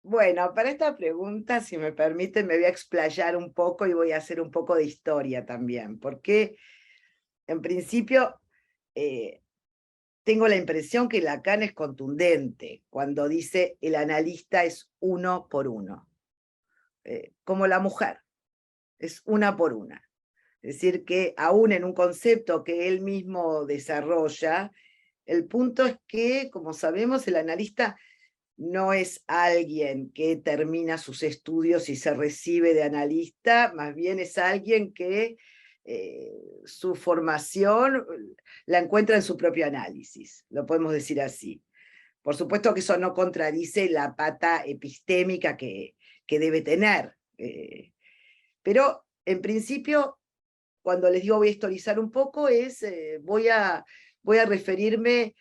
Bueno, para esta pregunta, si me permiten, me voy a explayar un poco y voy a hacer un poco de historia también, porque en principio eh, tengo la impresión que Lacan es contundente cuando dice el analista es uno por uno, como la mujer, es una por una. Es decir, que aún en un concepto que él mismo desarrolla, el punto es que, como sabemos, el analista no es alguien que termina sus estudios y se recibe de analista, más bien es alguien que su formación la encuentra en su propio análisis, lo podemos decir así. Por supuesto que eso no contradice la pata epistémica que debe tener, pero en principio, cuando les digo voy a historizar un poco, voy a referirme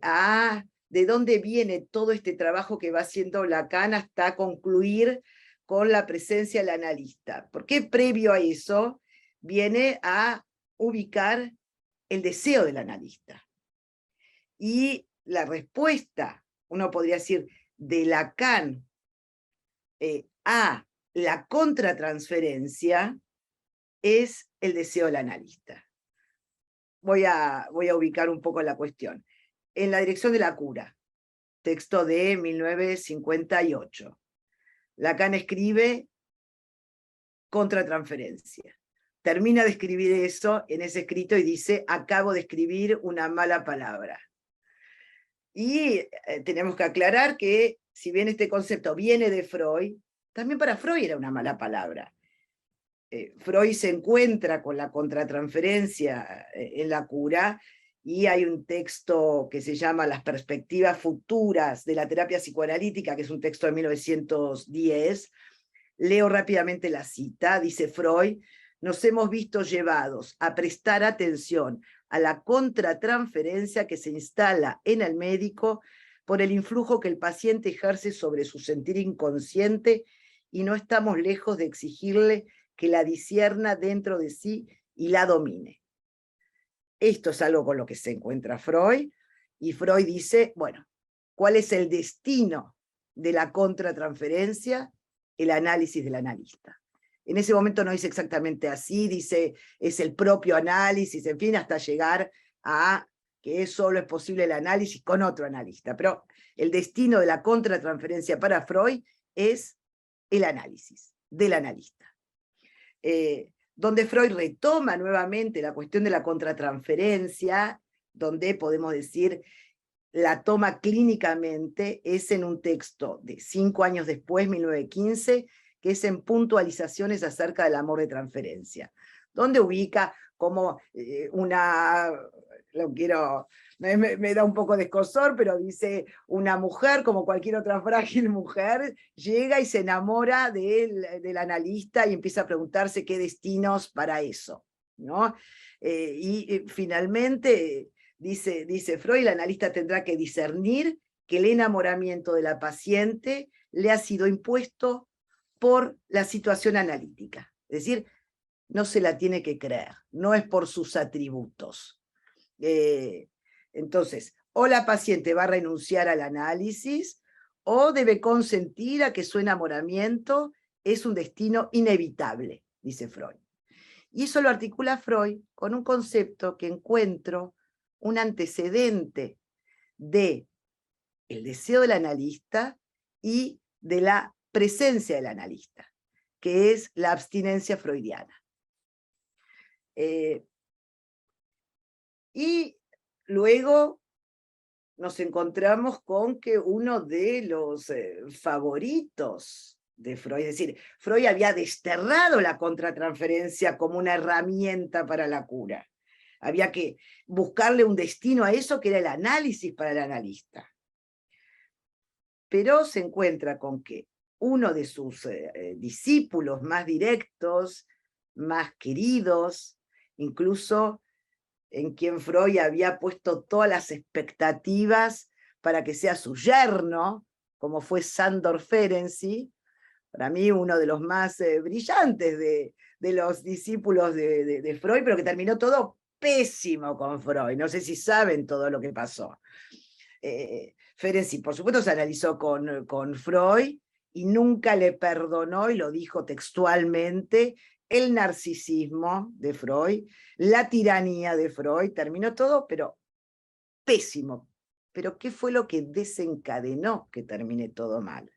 a de dónde viene todo este trabajo que va haciendo Lacan hasta concluir con la presencia del analista. Porque previo a eso viene a ubicar el deseo del analista. Y la respuesta, uno podría decir, de Lacan a la contratransferencia es el deseo del analista. Voy a ubicar un poco la cuestión. En la dirección de la cura, texto de 1958, Lacan escribe contratransferencia. Termina de escribir eso en ese escrito y dice, acabo de escribir una mala palabra. Y tenemos que aclarar que si bien este concepto viene de Freud, también para Freud era una mala palabra. Freud se encuentra con la contratransferencia en la cura y hay un texto que se llama Las perspectivas futuras de la terapia psicoanalítica, que es un texto de 1910. Leo rápidamente la cita, dice Freud, nos hemos visto llevados a prestar atención a la contratransferencia que se instala en el médico por el influjo que el paciente ejerce sobre su sentir inconsciente y no estamos lejos de exigirle que la discierna dentro de sí y la domine. Esto es algo con lo que se encuentra Freud, y Freud dice, bueno, ¿cuál es el destino de la contratransferencia? El análisis del analista. En ese momento no dice exactamente así, dice, es el propio análisis, en fin, hasta llegar a que solo es posible el análisis con otro analista. Pero el destino de la contratransferencia para Freud es el análisis del analista. Donde Freud retoma nuevamente la cuestión de la contratransferencia, donde podemos decir la toma clínicamente, es en un texto de 5 años después, 1915, que es en puntualizaciones acerca del amor de transferencia, donde ubica como lo quiero, me da un poco de escozor, pero dice, una mujer, como cualquier otra frágil mujer, llega y se enamora del analista y empieza a preguntarse qué destinos para eso, ¿no? Finalmente, dice Freud, el analista tendrá que discernir que el enamoramiento de la paciente le ha sido impuesto por la situación analítica. Es decir, no se la tiene que creer, no es por sus atributos. Entonces, o la paciente va a renunciar al análisis o debe consentir a que su enamoramiento es un destino inevitable, dice Freud. Y eso lo articula Freud con un concepto que encuentro un antecedente de el deseo del analista y de la presencia del analista, que es la abstinencia freudiana. Y luego nos encontramos con que uno de los favoritos de Freud, es decir, Freud había desterrado la contratransferencia como una herramienta para la cura. Había que buscarle un destino a eso que era el análisis para el analista. Pero se encuentra con que uno de sus discípulos más directos, más queridos, incluso en quien Freud había puesto todas las expectativas para que sea su yerno, como fue Sándor Ferenczi, para mí uno de los más brillantes de los discípulos de Freud, pero que terminó todo pésimo con Freud. No sé si saben todo lo que pasó. Ferenczi, por supuesto, se analizó con Freud y nunca le perdonó, y lo dijo textualmente, el narcisismo de Freud, la tiranía de Freud, terminó todo, pero pésimo. Pero ¿qué fue lo que desencadenó que termine todo mal?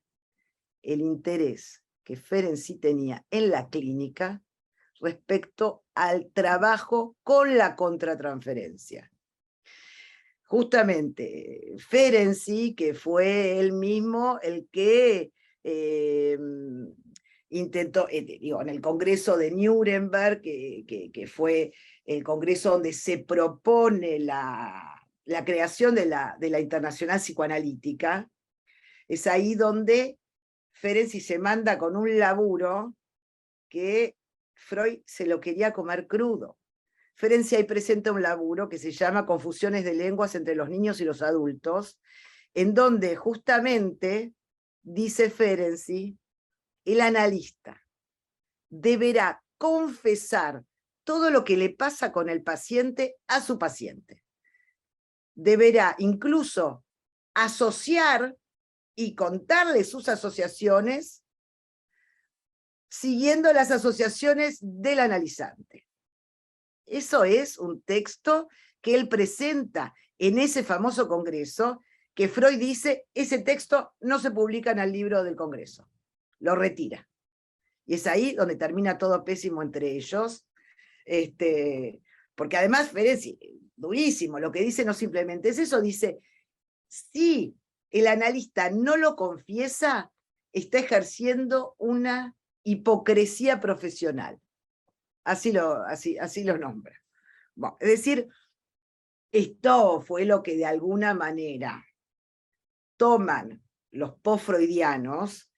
El interés que Ferenczi tenía en la clínica respecto al trabajo con la contratransferencia. Justamente Ferenczi, que fue él mismo el que intentó, en el Congreso de Nuremberg, que fue el congreso donde se propone la creación de la Internacional Psicoanalítica, es ahí donde Ferenczi se manda con un laburo que Freud se lo quería comer crudo. Ferenczi ahí presenta un laburo que se llama Confusiones de lenguas entre los niños y los adultos, en donde justamente, dice Ferenczi, el analista deberá confesar todo lo que le pasa con el paciente a su paciente. Deberá incluso asociar y contarle sus asociaciones siguiendo las asociaciones del analizante. Eso es un texto que él presenta en ese famoso congreso, que Freud dice, ese texto no se publica en el libro del congreso, lo retira. Y es ahí donde termina todo pésimo entre ellos, porque además Ferenczi, durísimo, lo que dice no simplemente es eso, dice, si el analista no lo confiesa, está ejerciendo una hipocresía profesional. Así lo nombra. Bueno, es decir, esto fue lo que de alguna manera toman los post-freudianos,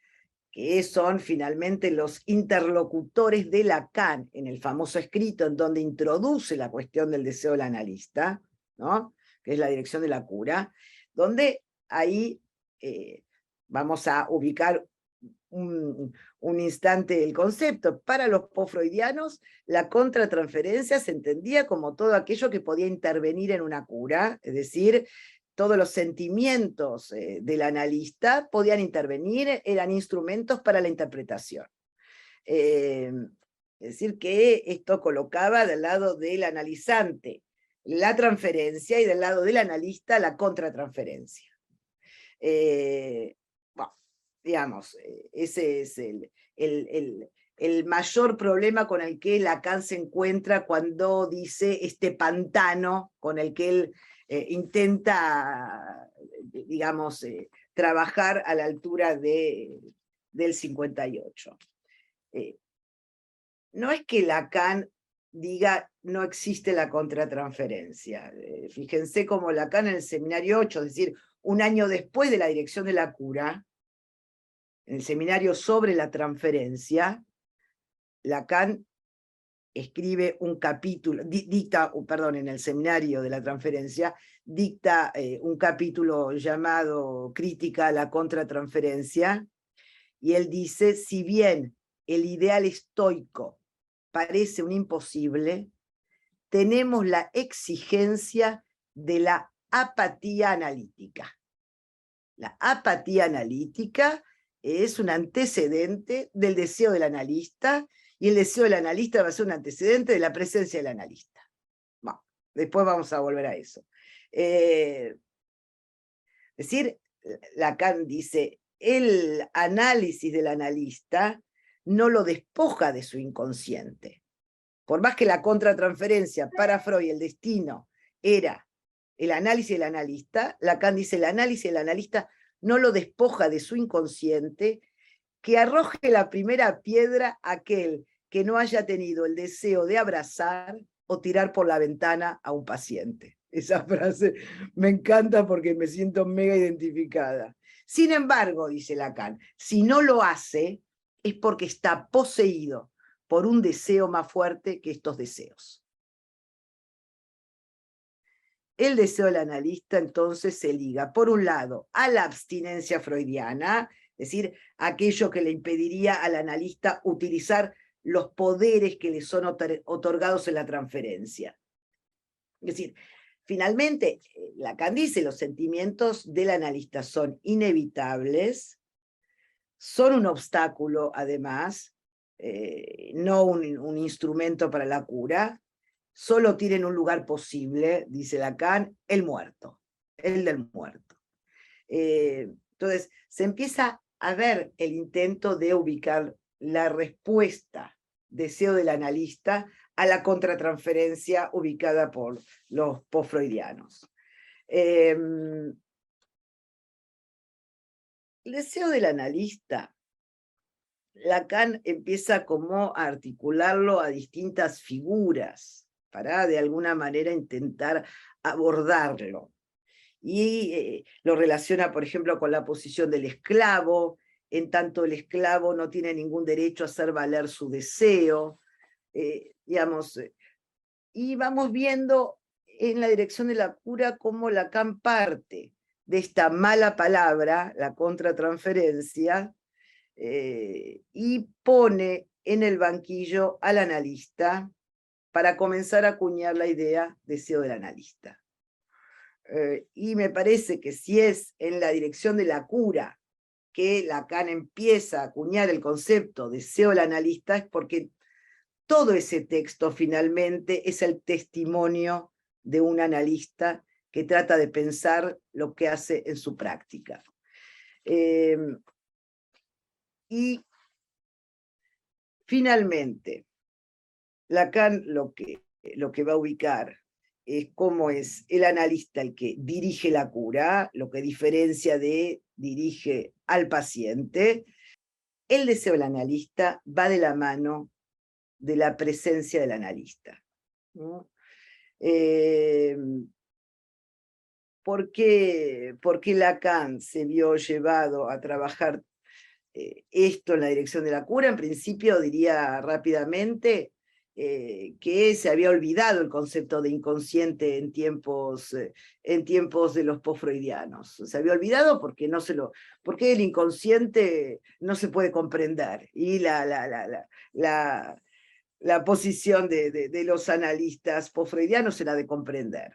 que son finalmente los interlocutores de Lacan en el famoso escrito en donde introduce la cuestión del deseo del analista, ¿no? Que es la dirección de la cura, donde ahí vamos a ubicar un instante el concepto. Para los post-freudianos, la contratransferencia se entendía como todo aquello que podía intervenir en una cura, es decir, todos los sentimientos del analista podían intervenir, eran instrumentos para la interpretación. Es decir, que esto colocaba del lado del analizante la transferencia y del lado del analista la contratransferencia. Bueno, digamos, ese es el mayor problema con el que Lacan se encuentra cuando dice este pantano con el que él intenta, digamos, trabajar a la altura del 58. No es que Lacan diga no existe la contratransferencia. Fíjense como Lacan en el seminario 8, es decir, un año después de la dirección de la cura, en el seminario sobre la transferencia, Lacan escribe un capítulo, en el seminario de la transferencia, dicta un capítulo llamado Crítica a la contratransferencia, y él dice, si bien el ideal estoico parece un imposible, tenemos la exigencia de la apatía analítica. La apatía analítica es un antecedente del deseo del analista, y el deseo del analista va a ser un antecedente de la presencia del analista. Bueno, después vamos a volver a eso. Es decir, Lacan dice, el análisis del analista no lo despoja de su inconsciente. Por más que la contratransferencia para Freud, el destino, era el análisis del analista, Lacan dice, el análisis del analista no lo despoja de su inconsciente, que arroje la primera piedra a aquel que no haya tenido el deseo de abrazar o tirar por la ventana a un paciente. Esa frase me encanta porque me siento mega identificada. Sin embargo, dice Lacan, si no lo hace, es porque está poseído por un deseo más fuerte que estos deseos. El deseo del analista entonces se liga, por un lado, a la abstinencia freudiana, es decir, aquello que le impediría al analista utilizar los poderes que le son otorgados en la transferencia. Es decir, finalmente, Lacan dice, los sentimientos del analista son inevitables, son un obstáculo, además, no un instrumento para la cura, solo tienen un lugar posible, dice Lacan, el muerto, el del muerto. Entonces, se empieza a ver el intento de ubicar la respuesta, deseo del analista, a la contratransferencia ubicada por los postfreudianos. El deseo del analista, Lacan empieza como a articularlo a distintas figuras para de alguna manera intentar abordarlo. Y lo relaciona, por ejemplo, con la posición del esclavo, en tanto el esclavo no tiene ningún derecho a hacer valer su deseo, digamos, y vamos viendo en la dirección de la cura cómo Lacan parte de esta mala palabra, la contratransferencia, y pone en el banquillo al analista para comenzar a acuñar la idea deseo del analista. Y me parece que si es en la dirección de la cura que Lacan empieza a acuñar el concepto deseo del analista, es porque todo ese texto finalmente es el testimonio de un analista que trata de pensar lo que hace en su práctica. Y finalmente, Lacan lo que va a ubicar es cómo es el analista el que dirige la cura, lo que diferencia de dirige al paciente. El deseo del analista va de la mano de la presencia del analista, ¿no? ¿Por qué Lacan se vio llevado a trabajar esto en la dirección de la cura? En principio diría rápidamente que se había olvidado el concepto de inconsciente en tiempos de los postfreudianos. Se había olvidado porque porque el inconsciente no se puede comprender, y la posición de los analistas postfreudianos era de comprender.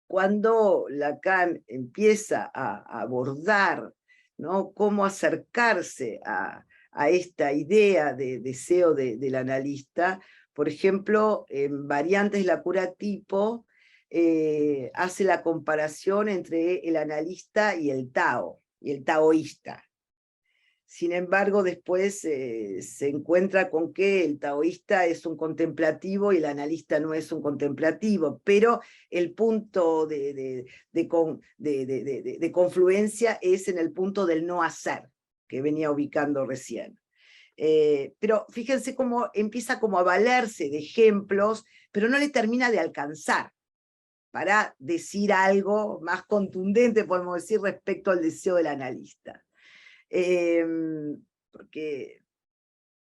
Cuando Lacan empieza a abordar, ¿no?, cómo acercarse a esta idea de deseo del analista, por ejemplo, en Variantes de la cura tipo, hace la comparación entre el analista y el Tao, y el taoísta. Sin embargo, después se encuentra con que el taoísta es un contemplativo y el analista no es un contemplativo, pero el punto de confluencia es en el punto del no hacer, que venía ubicando recién. Pero fíjense cómo empieza como a valerse de ejemplos, pero no le termina de alcanzar para decir algo más contundente, podemos decir, respecto al deseo del analista. Porque,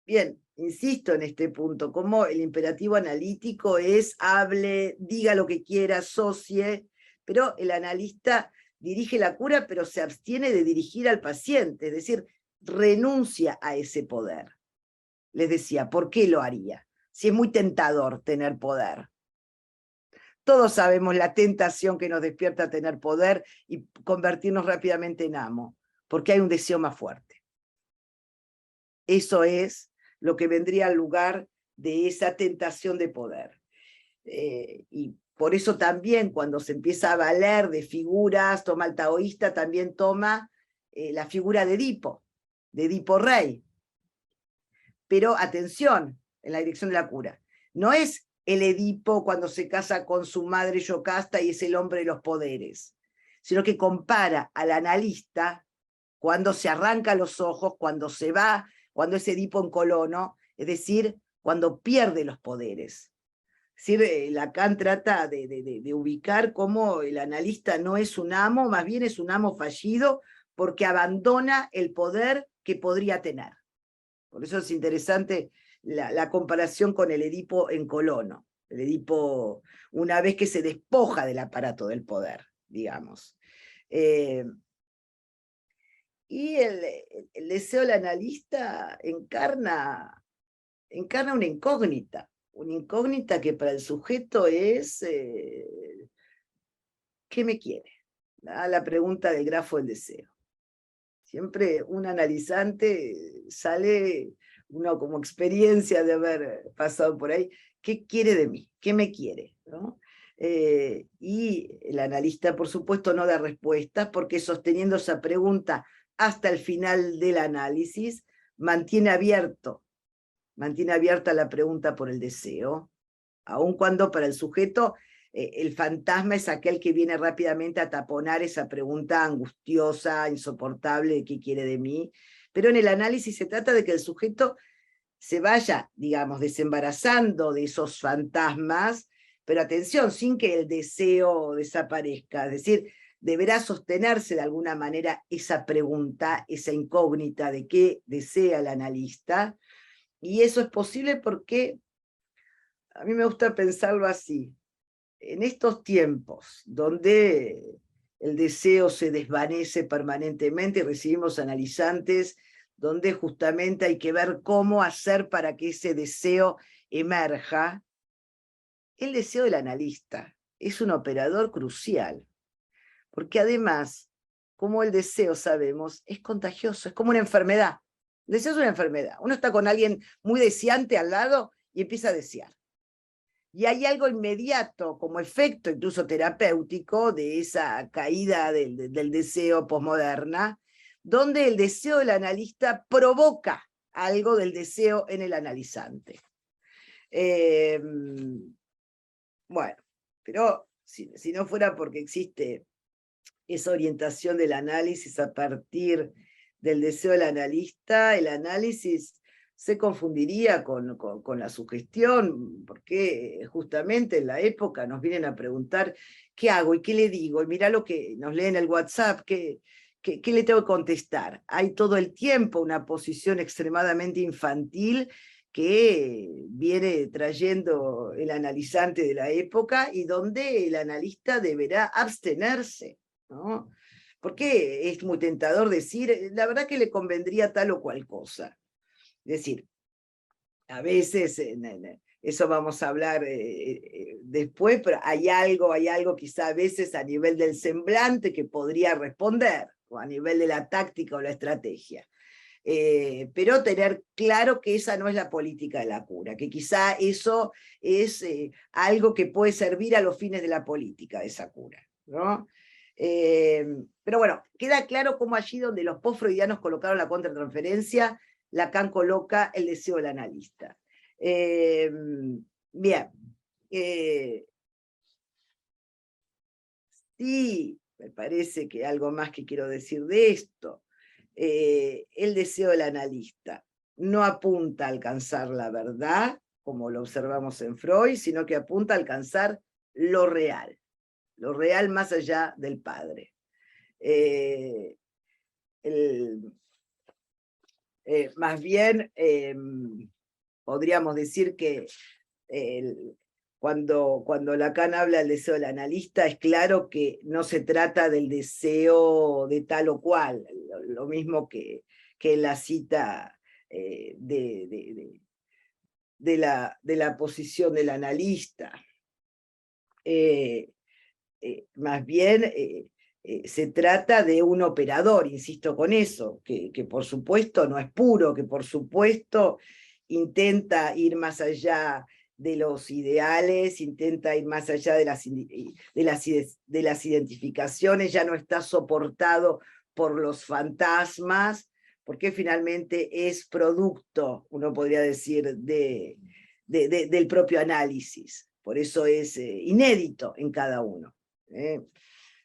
bien, insisto en este punto, como el imperativo analítico es hable, diga lo que quiera, asocie, pero el analista dirige la cura, pero se abstiene de dirigir al paciente, es decir, renuncia a ese poder. Les decía, ¿por qué lo haría? Si es muy tentador tener poder. Todos sabemos la tentación que nos despierta tener poder y convertirnos rápidamente en amo, porque hay un deseo más fuerte. Eso es lo que vendría al lugar de esa tentación de poder. Y por eso también cuando se empieza a valer de figuras, toma el taoísta, también toma la figura de Edipo Rey. Pero atención, en la dirección de la cura, no es el Edipo cuando se casa con su madre Yocasta y es el hombre de los poderes, sino que compara al analista cuando se arranca los ojos, cuando se va, cuando es Edipo en Colono, es decir, cuando pierde los poderes. Es decir, Lacan trata de ubicar cómo el analista no es un amo, más bien es un amo fallido porque abandona el poder que podría tener. Por eso es interesante la comparación con el Edipo en Colono. El Edipo, una vez que se despoja del aparato del poder, digamos. Y el deseo del analista encarna una incógnita que para el sujeto es ¿qué me quiere? La pregunta del grafo del deseo. Siempre un analizante sale, uno como experiencia de haber pasado por ahí, ¿qué quiere de mí? ¿Qué me quiere? ¿No? Y el analista, por supuesto, no da respuestas, porque sosteniendo esa pregunta hasta el final del análisis, mantiene abierta la pregunta por el deseo, aun cuando para el sujeto el fantasma es aquel que viene rápidamente a taponar esa pregunta angustiosa, insoportable de qué quiere de mí. Pero en el análisis se trata de que el sujeto se vaya, digamos, desembarazando de esos fantasmas, pero atención, sin que el deseo desaparezca. Es decir, deberá sostenerse de alguna manera esa pregunta, esa incógnita de qué desea el analista, y eso es posible porque a mí me gusta pensarlo así. En estos tiempos donde el deseo se desvanece permanentemente y recibimos analizantes donde justamente hay que ver cómo hacer para que ese deseo emerja, el deseo del analista es un operador crucial, porque además, como el deseo sabemos, es contagioso, es como una enfermedad. El deseo es una enfermedad. Uno está con alguien muy deseante al lado y empieza a desear. Y hay algo inmediato, como efecto incluso terapéutico, de esa caída del deseo posmoderna, donde el deseo del analista provoca algo del deseo en el analizante. Bueno, pero si no fuera porque existe esa orientación del análisis a partir del deseo del analista, el análisis se confundiría con la sugestión, porque justamente en la época nos vienen a preguntar qué hago y qué le digo, y mirá lo que nos lee en el WhatsApp, qué le tengo que contestar. Hay todo el tiempo una posición extremadamente infantil que viene trayendo el analizante de la época y donde el analista deberá abstenerse, ¿no? Porque es muy tentador decir, la verdad que le convendría tal o cual cosa. Es decir, a veces, eso vamos a hablar después, pero hay algo quizá a veces a nivel del semblante que podría responder, o a nivel de la táctica o la estrategia. Pero tener claro que esa no es la política de la cura, que quizá eso es algo que puede servir a los fines de la política de esa cura, ¿no? Pero bueno, queda claro cómo allí donde los post-freudianos colocaron la contratransferencia, Lacan coloca el deseo del analista. Bien. Sí, me parece que algo más que quiero decir de esto. El deseo del analista no apunta a alcanzar la verdad, como lo observamos en Freud, sino que apunta a alcanzar lo real más allá del padre. Más bien, podríamos decir que cuando Lacan habla del deseo del analista, es claro que no se trata del deseo de tal o cual, lo mismo que en la cita de la posición del analista. Más bien se trata de un operador, insisto con eso, que por supuesto no es puro, que por supuesto intenta ir más allá de los ideales, intenta ir más allá de las identificaciones, ya no está soportado por los fantasmas, porque finalmente es producto, uno podría decir, del propio análisis. Por eso es inédito en cada uno.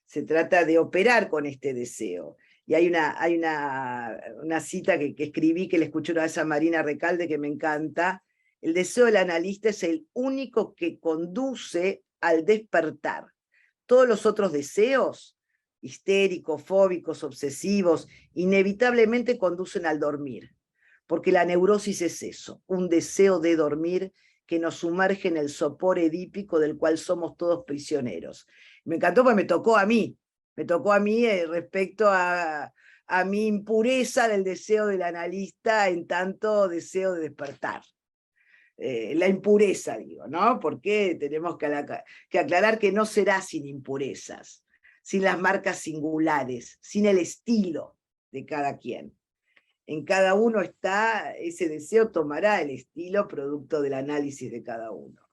Se trata de operar con este deseo. Y hay una cita que escribí, que le escuché una vez a Marina Recalde, que me encanta. El deseo del analista es el único que conduce al despertar. Todos los otros deseos, histéricos, fóbicos, obsesivos, inevitablemente conducen al dormir. Porque la neurosis es eso, un deseo de dormir que nos sumerge en el sopor edípico del cual somos todos prisioneros. Me encantó porque me tocó a mí respecto a mi impureza del deseo del analista en tanto deseo de despertar. La impureza, digo, ¿no? Porque tenemos que aclarar que no será sin impurezas, sin las marcas singulares, sin el estilo, de cada quien. En cada uno está, ese deseo tomará el estilo producto del análisis de cada uno.